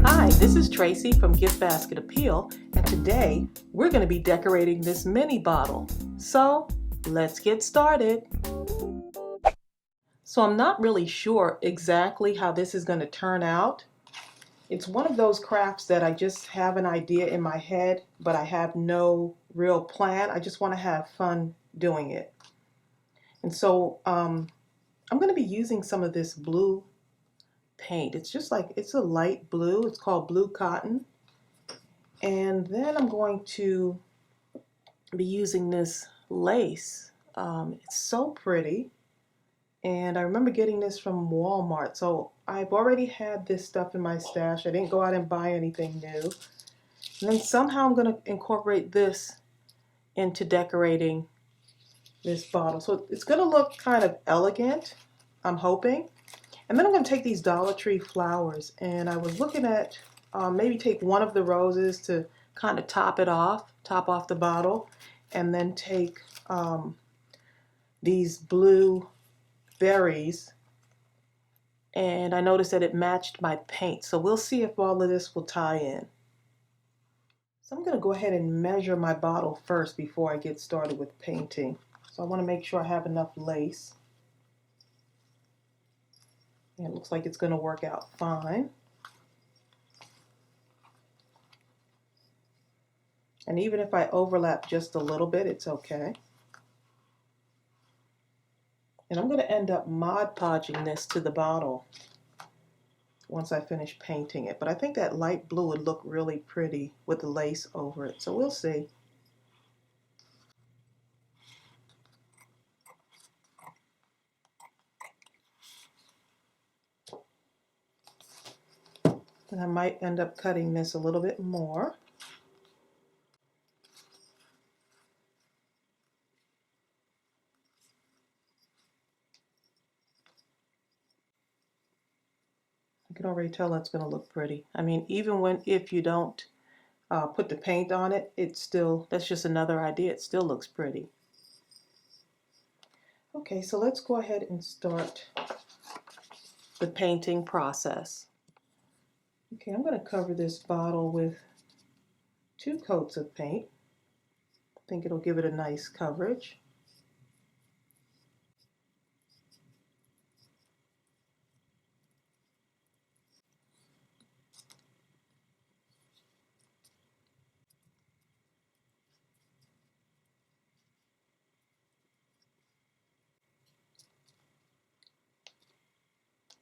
Hi, this is Tracy from GiftBasketappeal, and today we're going to be decorating this mini bottle. So let's get started. So I'm not really sure exactly how this is going to turn out. It's one of those crafts that I just have an idea in my head, but I have no real plan. I just want to have fun doing it. And so I'm going to be using some of this blue paint. It's a light blue. It's called blue cotton. And then I'm going to be using this lace. It's so pretty. And I remember getting this from Walmart. So I've already had this stuff in my stash. I didn't go out and buy anything new. And then somehow I'm going to incorporate this into decorating this bottle. So it's going to look kind of elegant, I'm hoping. And then I'm going to take these Dollar Tree flowers. And I was looking at maybe take one of the roses to kind of top off the bottle. And then take these blue berries, and I noticed that it matched my paint, so we'll see if all of this will tie in. So I'm going to go ahead and measure my bottle first before I get started with painting. So I want to make sure I have enough lace, and it looks like it's going to work out fine. And even if I overlap just a little bit, it's okay. And I'm going to end up Mod Podging this to the bottle once I finish painting it. But I think that light blue would look really pretty with the lace over it. So we'll see. And I might end up cutting this a little bit more. I can already tell that's going to look pretty. I mean, even if you don't put the paint on it, that's just another idea. It still looks pretty. Okay, so let's go ahead and start the painting process. Okay, I'm going to cover this bottle with 2 coats of paint. I think it'll give it a nice coverage.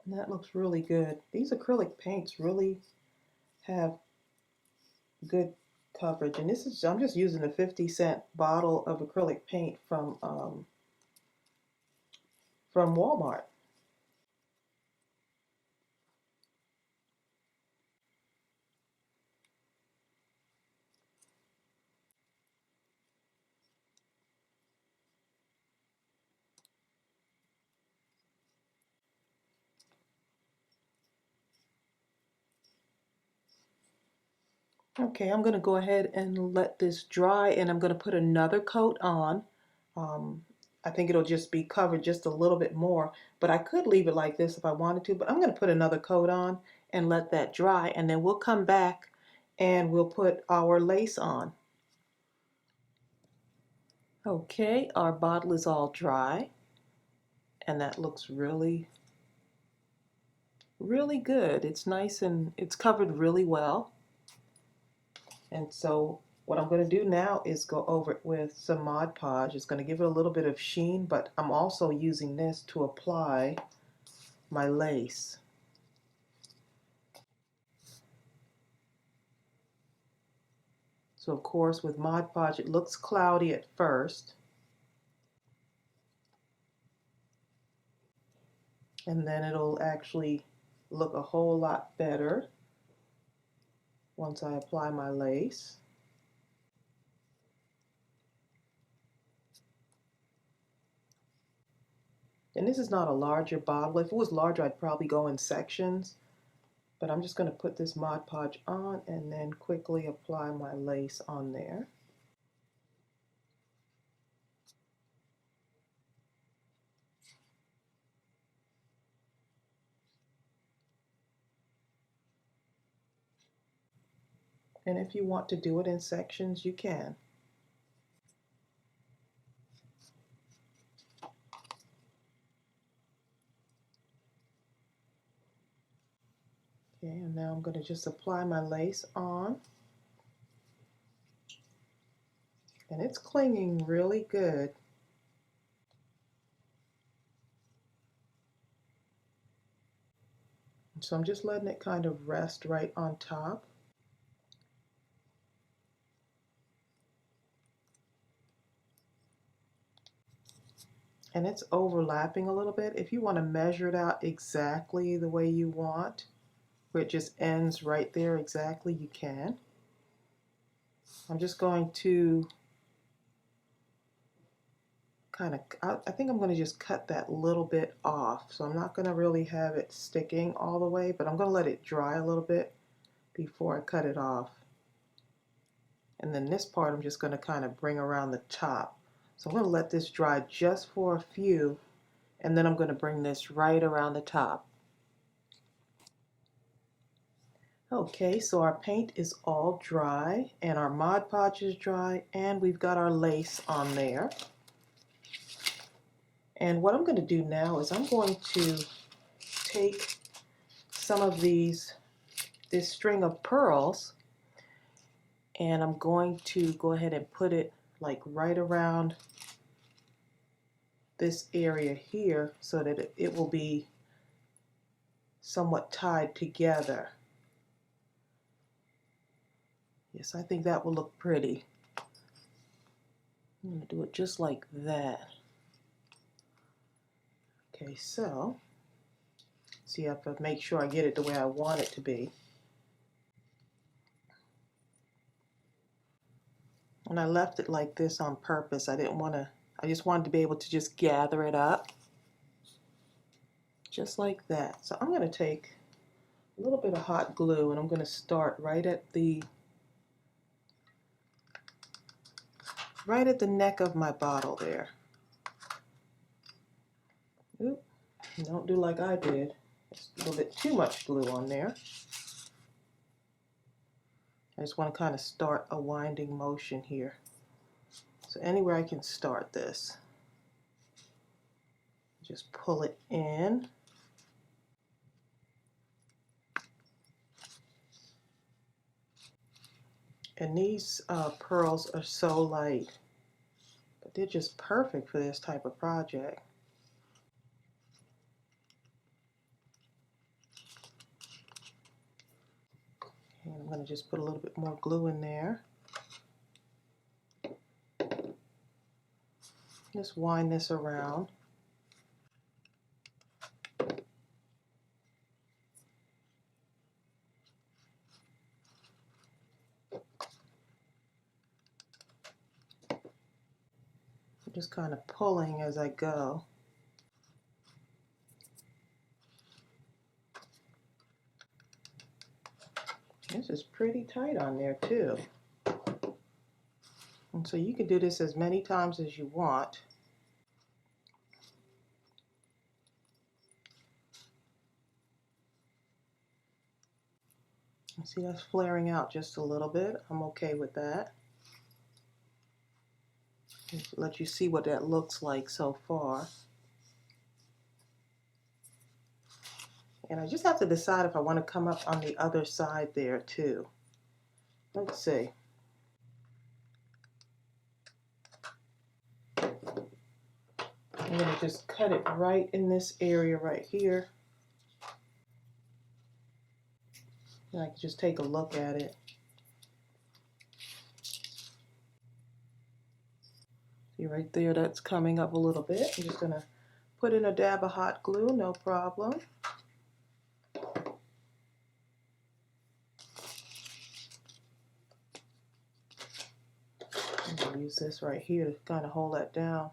And that looks really good. These acrylic paints really have good coverage. And I'm just using a 50-cent bottle of acrylic paint from Walmart. Okay, I'm going to go ahead and let this dry, and I'm going to put another coat on. I think it'll just be covered just a little bit more, but I could leave it like this if I wanted to, but I'm going to put another coat on and let that dry, and then we'll come back and we'll put our lace on. Okay, our bottle is all dry, and that looks really, really good. It's nice and it's covered really well. And so what I'm going to do now is go over it with some Mod Podge. It's going to give it a little bit of sheen, but I'm also using this to apply my lace. So of course with Mod Podge it looks cloudy at first, and then it'll actually look a whole lot better once I apply my lace. And this is not a larger bottle. If it was larger, I'd probably go in sections. But I'm just going to put this Mod Podge on and then quickly apply my lace on there. And if you want to do it in sections, you can. Okay, and now I'm going to just apply my lace on. And it's clinging really good. So I'm just letting it kind of rest right on top. And it's overlapping a little bit. If you want to measure it out exactly the way you want, where it just ends right there exactly, you can. I'm just going to kind of, I think I'm going to just cut that little bit off. So I'm not going to really have it sticking all the way, but I'm going to let it dry a little bit before I cut it off. And then this part I'm just going to kind of bring around the top. So I'm going to let this dry just for a few, and then I'm going to bring this right around the top. Okay, so our paint is all dry, and our Mod Podge is dry, and we've got our lace on there. And what I'm going to do now is I'm going to take some of this string of pearls, and I'm going to go ahead and put it like right around this area here so that it will be somewhat tied together. Yes, I think that will look pretty. I'm going to do it just like that. Okay, so see if I make sure I get it the way I want it to be. And I left it like this on purpose. I just wanted to be able to just gather it up. Just like that. So I'm going to take a little bit of hot glue and I'm going to start right at the neck of my bottle there. Oop, don't do like I did. Just a little bit too much glue on there. I just want to kind of start a winding motion here. So anywhere I can start this. Just pull it in. And these pearls are so light, but they're just perfect for this type of project. And I'm going to just put a little bit more glue in there. Just wind this around. I'm just kind of pulling as I go. This is pretty tight on there too. And so you can do this as many times as you want. See, that's flaring out just a little bit. I'm okay with that. Just let you see what that looks like so far. And I just have to decide if I want to come up on the other side there too. Let's see. I'm going to just cut it right in this area right here. And I can just take a look at it. See right there, that's coming up a little bit. I'm just going to put in a dab of hot glue, no problem. I'm going to use this right here to kind of hold that down.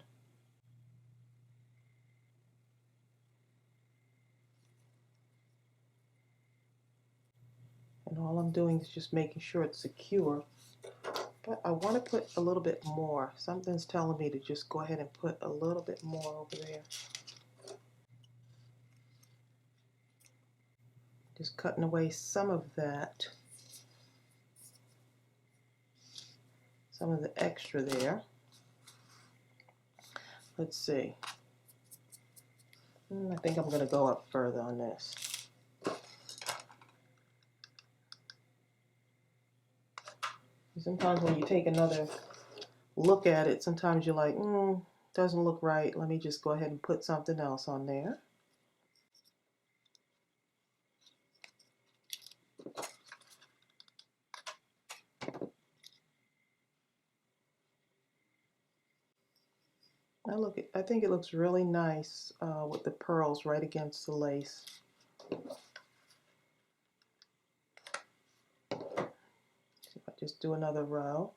And all I'm doing is just making sure it's secure. But I want to put a little bit more. Something's telling me to just go ahead and put a little bit more over there. Just cutting away some of that. some of the extra there. Let's see. I think I'm going to go up further on this. Sometimes when you take another look at it, sometimes you're like, doesn't look right. Let me just go ahead and put something else on there. I think it looks really nice with the pearls right against the lace. So I just do another row.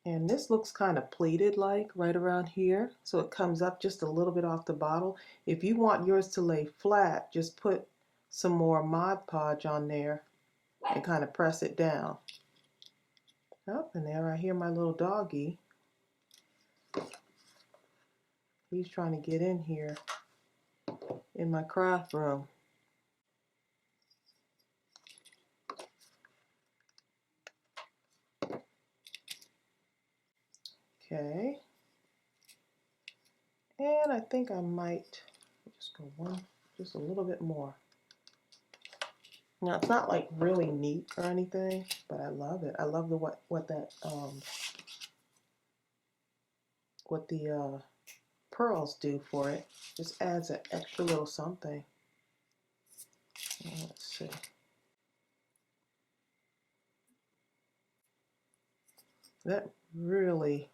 And this looks kind of pleated like right around here. So it comes up just a little bit off the bottle. If you want yours to lay flat, just put some more Mod Podge on there and kind of press it down. Oh, and there I hear my little doggy. He's trying to get in here in my craft room. Okay. And I think I might just go just a little bit more. Now it's not like really neat or anything, but I love it. I love the what the pearls do for it. Just adds an extra little something. Let's see. That really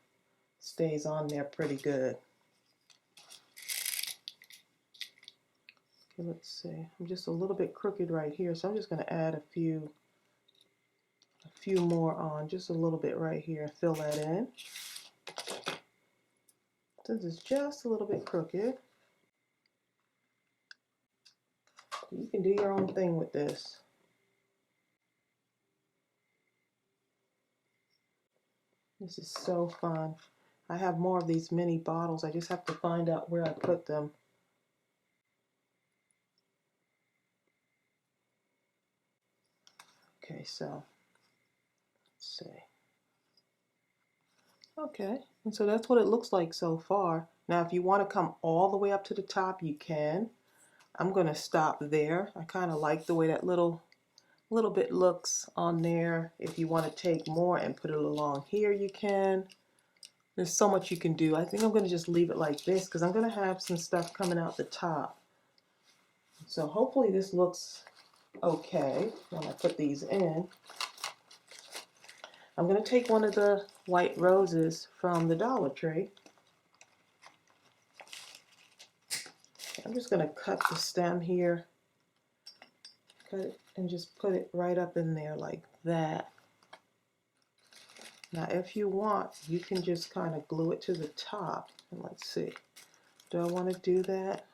stays on there pretty good. Okay, let's see. I'm just a little bit crooked right here, so I'm just going to add a few more on, just a little bit right here. Fill that in. Since it's just a little bit crooked, you can do your own thing with this. This is so fun. I have more of these mini bottles. I just have to find out where I put them. Okay, so let's see. Okay, and so that's what it looks like so far. Now, if you want to come all the way up to the top, you can. I'm going to stop there. I kind of like the way that little bit looks on there. If you want to take more and put it along here, you can. There's so much you can do. I think I'm going to just leave it like this because I'm going to have some stuff coming out the top. So hopefully this looks okay when I put these in. I'm going to take one of the white roses from the Dollar Tree. I'm just going to cut the stem here. Cut it and just put it right up in there like that. Now if you want, you can just kind of glue it to the top. And let's see. Do I want to do that?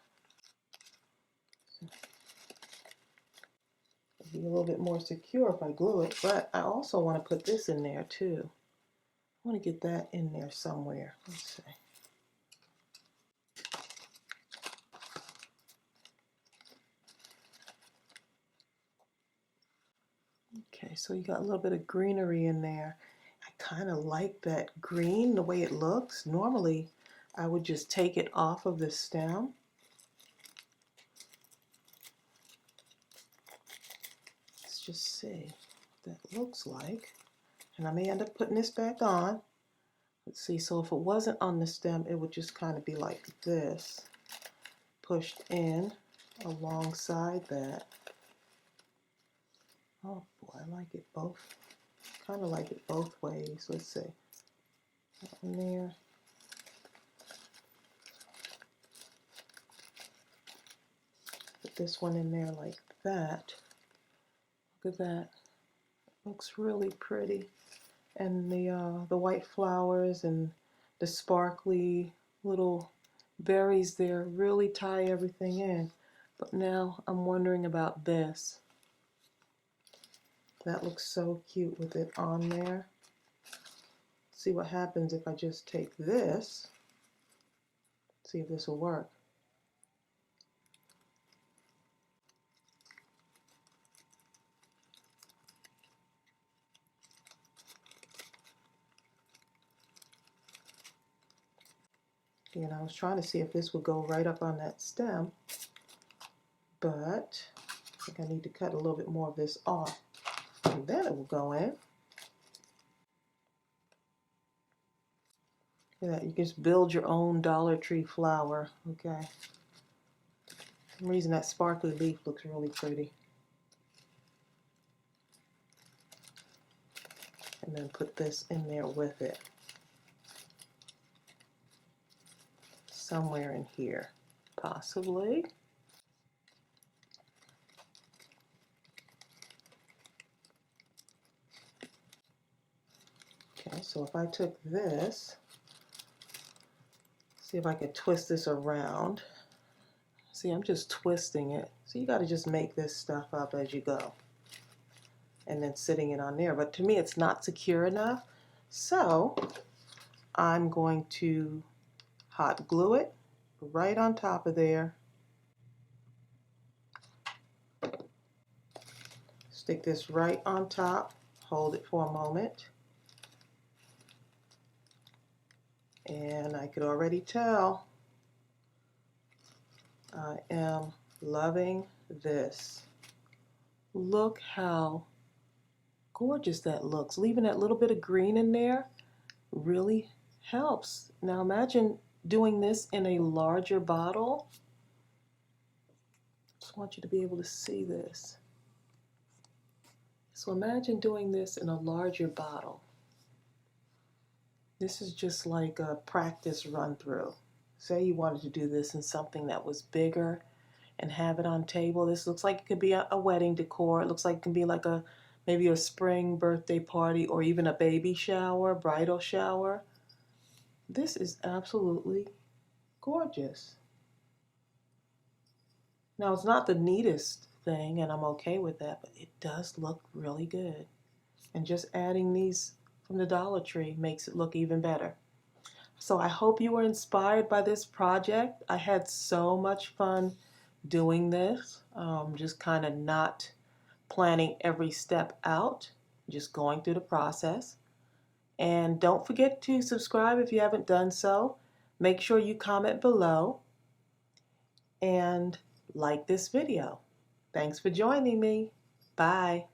It'd be a little bit more secure if I glue it, but I also want to put this in there too. I want to get that in there somewhere. Let's see. Okay, so you got a little bit of greenery in there. I kind of like that green, the way it looks. Normally, I would just take it off of the stem. Let's just see what that looks like. And I may end up putting this back on. Let's see, so if it wasn't on the stem, it would just kind of be like this, pushed in alongside that. Oh boy, I like it both, kind of like it both ways. Let's see, that one there. Put this one in there like that. Look at that, looks really pretty. And the white flowers and the sparkly little berries there really tie everything in. But now I'm wondering about this. That looks so cute with it on there. See what happens if I just take this. See if this will work. You know, I was trying to see if this would go right up on that stem, but I think I need to cut a little bit more of this off, and then it will go in. Look at that, you can just build your own Dollar Tree flower, okay? For some reason that sparkly leaf looks really pretty. And then put this in there with it. Somewhere in here, possibly. Okay, so if I took this, see if I could twist this around. See, I'm just twisting it. So you got to just make this stuff up as you go. And then sitting it on there. But to me, it's not secure enough. So I'm going to hot glue it right on top of there. Stick this right on top. Hold it for a moment. And I could already tell I am loving this. Look how gorgeous that looks. Leaving that little bit of green in there really helps. Now imagine doing this in a larger bottle. Just want you to be able to see this. So imagine doing this in a larger bottle. This is just like a practice run through. Say you wanted to do this in something that was bigger and have it on table. This looks like it could be a wedding decor. It looks like it can be like maybe a spring birthday party or even a baby shower, bridal shower. This is absolutely gorgeous. Now it's not the neatest thing and I'm okay with that, but it does look really good. And just adding these from the Dollar Tree makes it look even better. So I hope you were inspired by this project. I had so much fun doing this, just kind of not planning every step out, just going through the process. And don't forget to subscribe if you haven't done so. Make sure you comment below and like this video. Thanks for joining me. Bye.